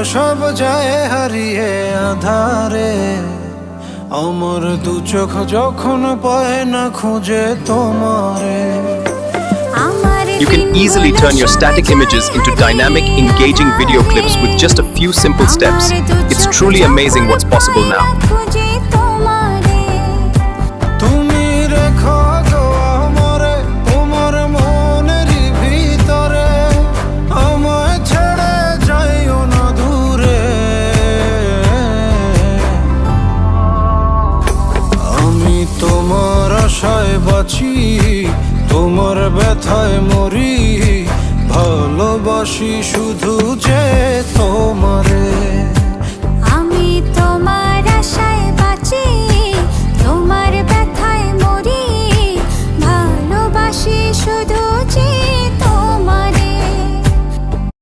সব যায় হারিয়ে আধারে, আমার দু চোখ যখন পায় না খুঁজে তোমারে। You can easily turn your static images into dynamic, engaging video clips with just a few simple steps. It's truly amazing what's possible now. তুমি রেখো গো আমারে তোমার মনেরই ভিতরে, আমায় ছেড়ে যাইও না দূরে। আমি তোমার আশায় বাঁচি, তোমার ব্যথায় মরি, ভালোবাসি শুধু যে তোমারে।